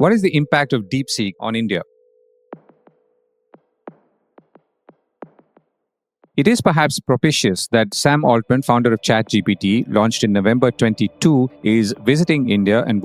What is the impact of DeepSeek on India? It is perhaps propitious that Sam Altman, founder of ChatGPT, launched in November 22, is visiting India and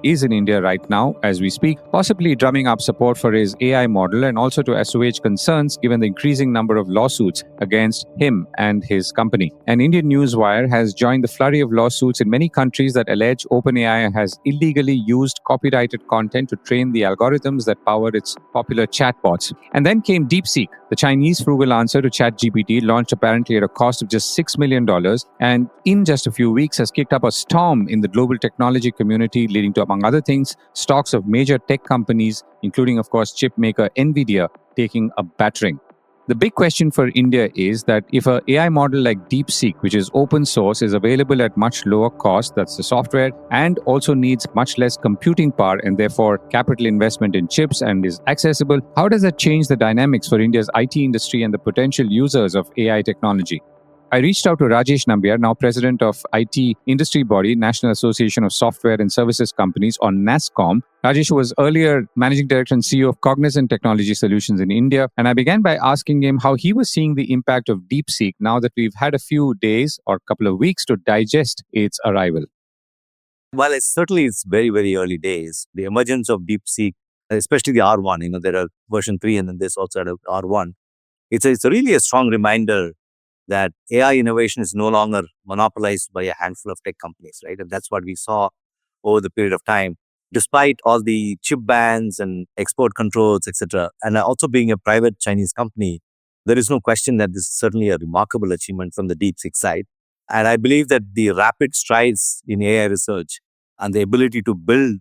is in India right now as we speak, possibly drumming up support for his AI model and also to assuage concerns given the increasing number of lawsuits against him and his company. An Indian newswire has joined the flurry of lawsuits in many countries that allege OpenAI has illegally used copyrighted content to train the algorithms that power its popular chatbots. And then came DeepSeek, the Chinese frugal answer to ChatGPT, launched apparently at a cost of just $6 million, and in just a few weeks has kicked up a storm in the global technology community, leading to, among other things, stocks of major tech companies, including, of course, chip maker NVIDIA, taking a battering. The big question for India is that if an AI model like DeepSeek, which is open source, is available at much lower cost, that's the software, and also needs much less computing power and therefore capital investment in chips and is accessible, how does that change the dynamics for India's IT industry and the potential users of AI technology? I reached out to Rajesh Nambiar, now president of IT industry body, National Association of Software and Services Companies, or Nasscom. Rajesh was earlier managing director and CEO of Cognizant Technology Solutions in India. And I began by asking him how he was seeing the impact of DeepSeek now that we've had a few days or a couple of weeks to digest its arrival. Well, it's very, very early days. The emergence of DeepSeek, especially the R1, there are version 3 and then there's also R1. It's really a strong reminder that AI innovation is no longer monopolized by a handful of tech companies, right? And that's what we saw over the period of time. Despite all the chip bans and export controls, etc., and also being a private Chinese company, there is no question that this is certainly a remarkable achievement from the DeepSeek side. And I believe that the rapid strides in AI research and the ability to build,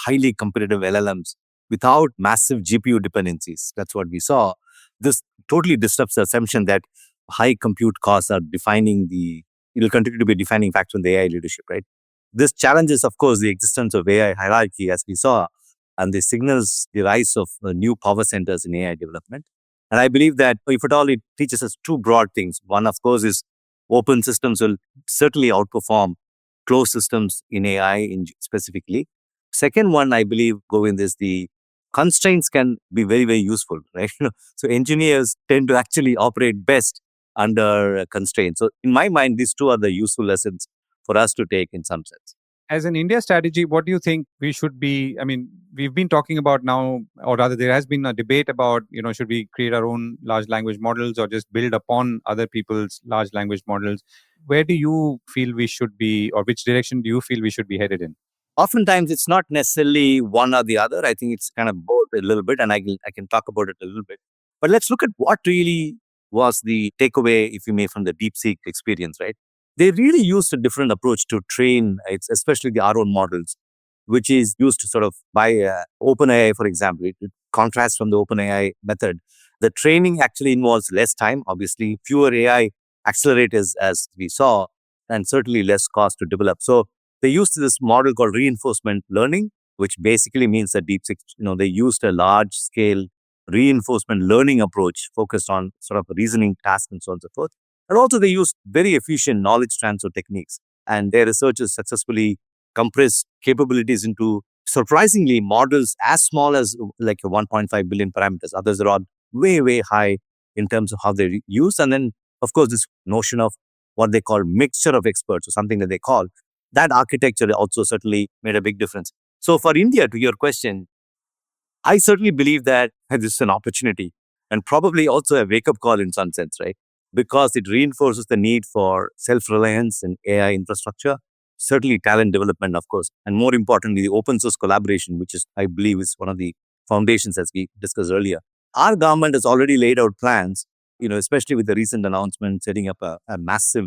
highly competitive LLMs without massive GPU dependencies, that's what we saw. This totally disrupts the assumption that high compute costs are it'll continue to be a defining factor in the AI leadership, right? This challenges, of course, the existence of AI hierarchy, as we saw, and this signals the rise of new power centers in AI development. And I believe that, if at all, it teaches us two broad things. One, of course, is open systems will certainly outperform closed systems in AI specifically. Second one, I believe, Govind, is the constraints can be very, very useful, right? So engineers tend to actually operate best under constraints. So in my mind, these two are the useful lessons for us to take in some sense. As an India strategy, what do you think we should be? We've been talking about now, or rather there has been a debate about, should we create our own large language models or just build upon other people's large language models? Where do you feel we should be, or which direction do you feel we should be headed in? Oftentimes, it's not necessarily one or the other. I think it's kind of both a little bit, and I can talk about it a little bit. But let's look at what really was the takeaway, if you may, from the DeepSeek experience, right? They really used a different approach to train, especially the R1 models, which is used to sort of by OpenAI, for example. It contrasts from the OpenAI method. The training actually involves less time, obviously, fewer AI accelerators, as we saw, and certainly less cost to develop. So they used this model called reinforcement learning, which basically means that DeepSeek, they used a large-scale reinforcement learning approach focused on sort of reasoning tasks and so on and so forth. And also they used very efficient knowledge transfer techniques. And their researchers successfully compressed capabilities into surprisingly models as small as like 1.5 billion parameters. Others are on way, way high in terms of how they use. And then, of course, this notion of what they call mixture of experts, or something that they call, that architecture also certainly made a big difference. So for India, to your question, I certainly believe that this is an opportunity and probably also a wake-up call in some sense, right? Because it reinforces the need for self-reliance in AI infrastructure, certainly talent development, of course, and more importantly, the open source collaboration, which I believe is one of the foundations, as we discussed earlier. Our government has already laid out plans, especially with the recent announcement setting up a massive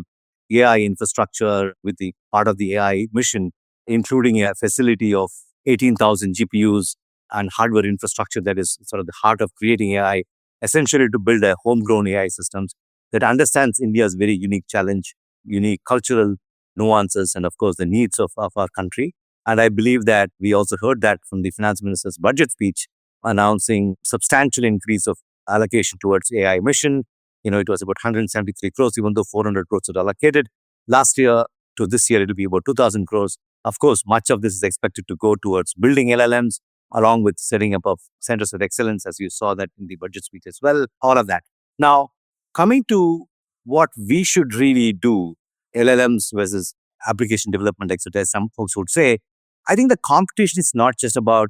AI infrastructure with the part of the AI mission, including a facility of 18,000 GPUs and hardware infrastructure that is sort of the heart of creating AI, essentially to build a homegrown AI systems that understands India's very unique challenge, unique cultural nuances, and of course the needs of our country. And I believe that we also heard that from the finance minister's budget speech, announcing substantial increase of allocation towards AI mission. It was about 173 crores, even though 400 crores were allocated. Last year to this year, it will be about 2,000 crores. Of course, much of this is expected to go towards building LLMs, along with setting up of centers of excellence, as you saw that in the budget speech as well, all of that. Now, coming to what we should really do, LLMs versus application development, etc., as some folks would say, I think the competition is not just about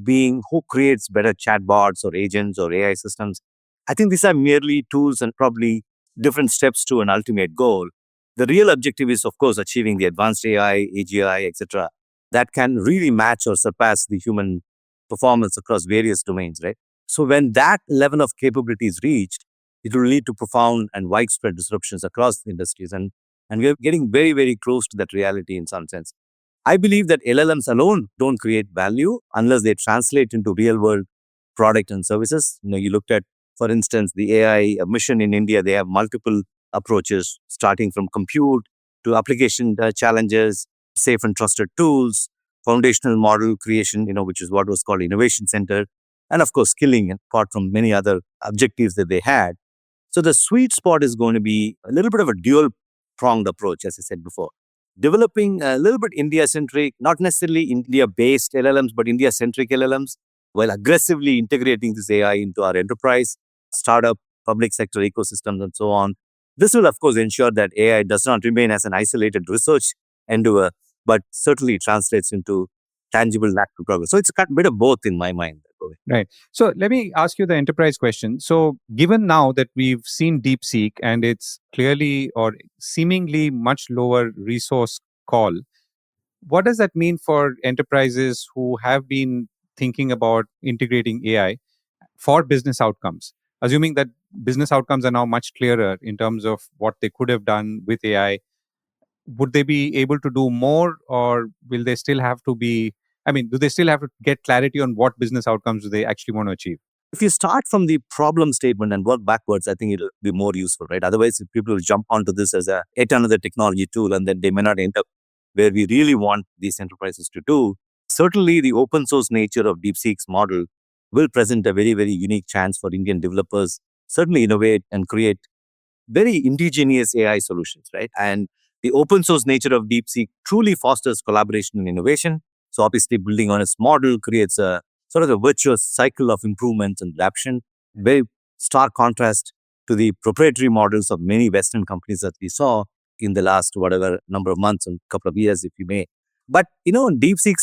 being who creates better chatbots or agents or AI systems. I think these are merely tools and probably different steps to an ultimate goal. The real objective is, of course, achieving the advanced AI, AGI, etc., that can really match or surpass the human performance across various domains, right? So when that level of capability is reached, it will lead to profound and widespread disruptions across industries. And we are getting very, very close to that reality in some sense. I believe that LLMs alone don't create value unless they translate into real world product and services. You looked at, for instance, the AI mission in India. They have multiple approaches, starting from compute to application challenges, safe and trusted tools, foundational model creation, which is what was called innovation center, and of course, skilling, apart from many other objectives that they had. So the sweet spot is going to be a little bit of a dual pronged approach, as I said before. Developing a little bit India centric, not necessarily India based LLMs, but India centric LLMs, while aggressively integrating this AI into our enterprise, startup, public sector ecosystems, and so on. This will, of course, ensure that AI does not remain as an isolated research endeavor, but certainly translates into tangible natural progress. So it's a bit of both in my mind. Right. So let me ask you the enterprise question. So, given now that we've seen DeepSeek and it's clearly or seemingly much lower resource call, what does that mean for enterprises who have been thinking about integrating AI for business outcomes? Assuming that business outcomes are now much clearer in terms of what they could have done with AI, would they be able to do more, or will they still have to be? I mean, do they still have to get clarity on what business outcomes do they actually want to achieve? If you start from the problem statement and work backwards, I think it'll be more useful, right? Otherwise, if people will jump onto this as a yet another technology tool, and then they may not end up where we really want these enterprises to do. Certainly, the open source nature of DeepSeek's model will present a very, very unique chance for Indian developers, certainly innovate and create very indigenous AI solutions, right? And the open source nature of DeepSeek truly fosters collaboration and innovation. So obviously building on its model creates a sort of a virtuous cycle of improvement and adaptation, very stark contrast to the proprietary models of many Western companies that we saw in the last whatever number of months and couple of years, if you may. But, DeepSeek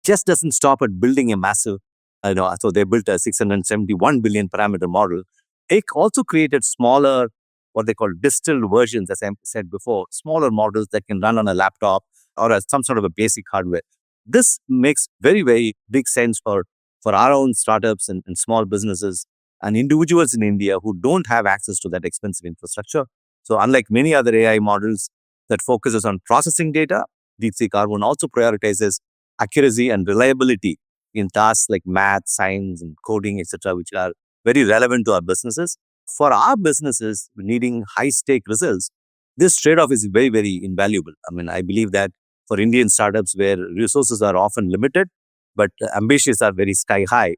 just doesn't stop at building a massive, so they built a 671 billion parameter model. They also created smaller, what they call distilled versions, as I said before, smaller models that can run on a laptop or some sort of a basic hardware. This makes very, very big sense for our own startups and small businesses and individuals in India who don't have access to that expensive infrastructure. So unlike many other AI models that focuses on processing data, DeepSeek R1 also prioritizes accuracy and reliability in tasks like math, science, and coding, etc., which are very relevant to our businesses. For our businesses needing high-stake results, this trade-off is very, very invaluable. I mean, I believe that for Indian startups where resources are often limited, but ambitions are very sky high,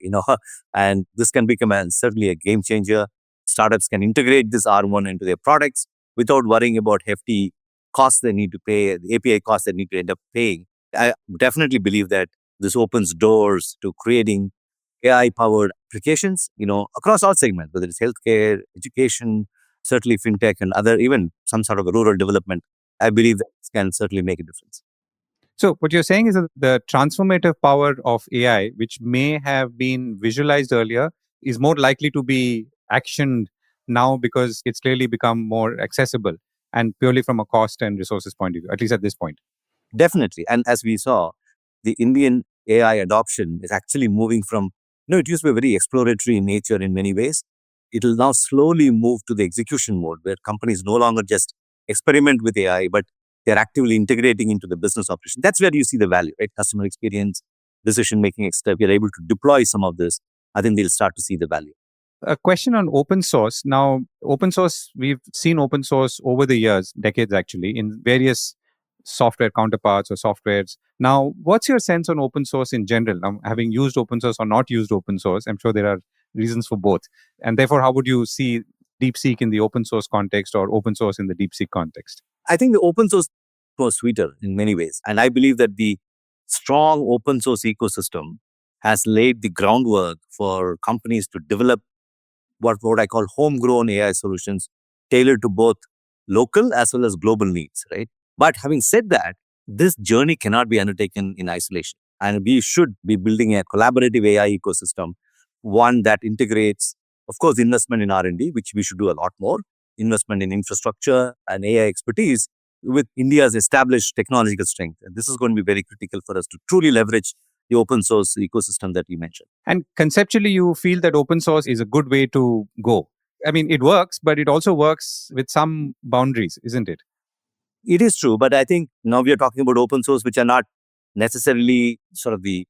and this can become certainly a game changer. Startups can integrate this R1 into their products without worrying about hefty costs they need to pay, the API costs they need to end up paying. I definitely believe that this opens doors to creating AI-powered applications, across all segments, whether it's healthcare, education, certainly fintech, and other, even some sort of rural development. I believe that this can certainly make a difference. So, what you're saying is that the transformative power of AI, which may have been visualized earlier, is more likely to be actioned now because it's clearly become more accessible and purely from a cost and resources point of view, at least at this point. Definitely. And as we saw, the Indian AI adoption is actually moving from, it used to be very exploratory in nature in many ways. It will now slowly move to the execution mode where companies no longer just experiment with AI, but they're actively integrating into the business operation. That's where you see the value, right? Customer experience, decision-making, etc. If you're able to deploy some of this, I think they'll start to see the value. A question on open source. Now, open source, we've seen open source over the years, decades actually, in various software counterparts or softwares. Now, what's your sense on open source in general? Now, having used open source or not used open source, I'm sure there are reasons for both. And therefore, how would you see DeepSeek in the open source context or open source in the DeepSeek context? I think the open source was sweeter in many ways. And I believe that the strong open source ecosystem has laid the groundwork for companies to develop what I call homegrown AI solutions tailored to both local as well as global needs, right? But having said that, this journey cannot be undertaken in isolation. And we should be building a collaborative AI ecosystem, one that integrates, of course, investment in R&D, which we should do a lot more, investment in infrastructure and AI expertise with India's established technological strength. And this is going to be very critical for us to truly leverage the open source ecosystem that you mentioned. And conceptually, you feel that open source is a good way to go. I mean, it works, but it also works with some boundaries, isn't it? It is true, but I think now we are talking about open source, which are not necessarily sort of the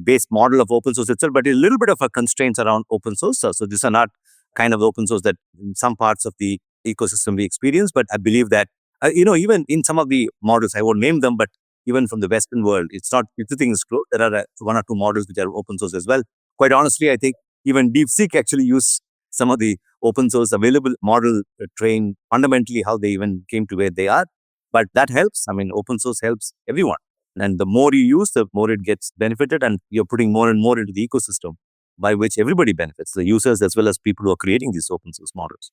base model of open source itself, but a little bit of a constraints around open source. So these are not kind of open source that in some parts of the ecosystem we experience, but I believe that, even in some of the models, I won't name them, but even from the Western world, it's not, everything is closed. There are one or two models which are open source as well. Quite honestly, I think even DeepSeek actually use some of the open source available model train fundamentally how they even came to where they are. But that helps. I mean, open source helps everyone. And the more you use, the more it gets benefited. And you're putting more and more into the ecosystem by which everybody benefits, the users as well as people who are creating these open source models.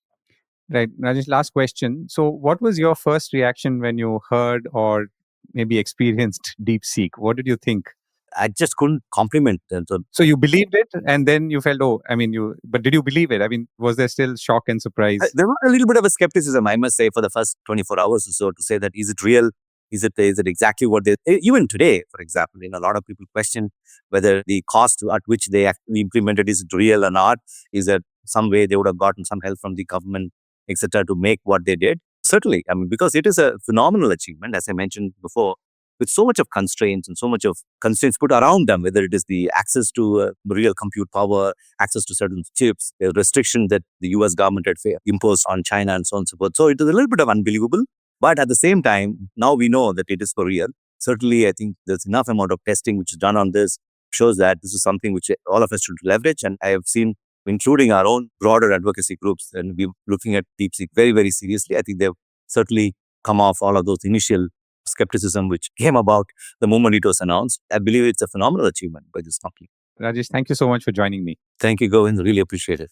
Right. Rajesh, last question. So, what was your first reaction when you heard or maybe experienced DeepSeek? What did you think? I just couldn't compliment them. So you believed it, and then you felt, oh, I mean, but did you believe it? I mean, was there still shock and surprise? There was a little bit of a skepticism, I must say, for the first 24 hours or so to say that, is it real? Is it exactly what they, even today, for example, a lot of people question whether the cost at which they actually implemented is it real or not? Is there some way they would have gotten some help from the government, etc., to make what they did? Certainly, I mean, because it is a phenomenal achievement, as I mentioned before, with so much of constraints and so much of constraints put around them, whether it is the access to real compute power, access to certain chips, the restriction that the US government had imposed on China and so on and so forth. So it is a little bit of unbelievable. But at the same time, now we know that it is for real. Certainly, I think there's enough amount of testing which is done on this, shows that this is something which all of us should leverage. And I have seen, including our own broader advocacy groups, and we're looking at DeepSeek very, very seriously. I think they've certainly come off all of those initial skepticism which came about the moment it was announced. I believe it's a phenomenal achievement by this company. Rajesh, thank you so much for joining me. Thank you, Govind. Really appreciate it.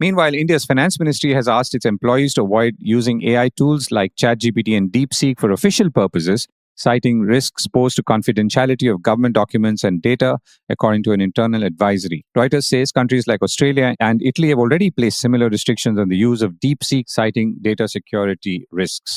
Meanwhile, India's finance ministry has asked its employees to avoid using AI tools like ChatGPT and DeepSeek for official purposes, citing risks posed to confidentiality of government documents and data, according to an internal advisory. Reuters says countries like Australia and Italy have already placed similar restrictions on the use of DeepSeek, citing data security risks.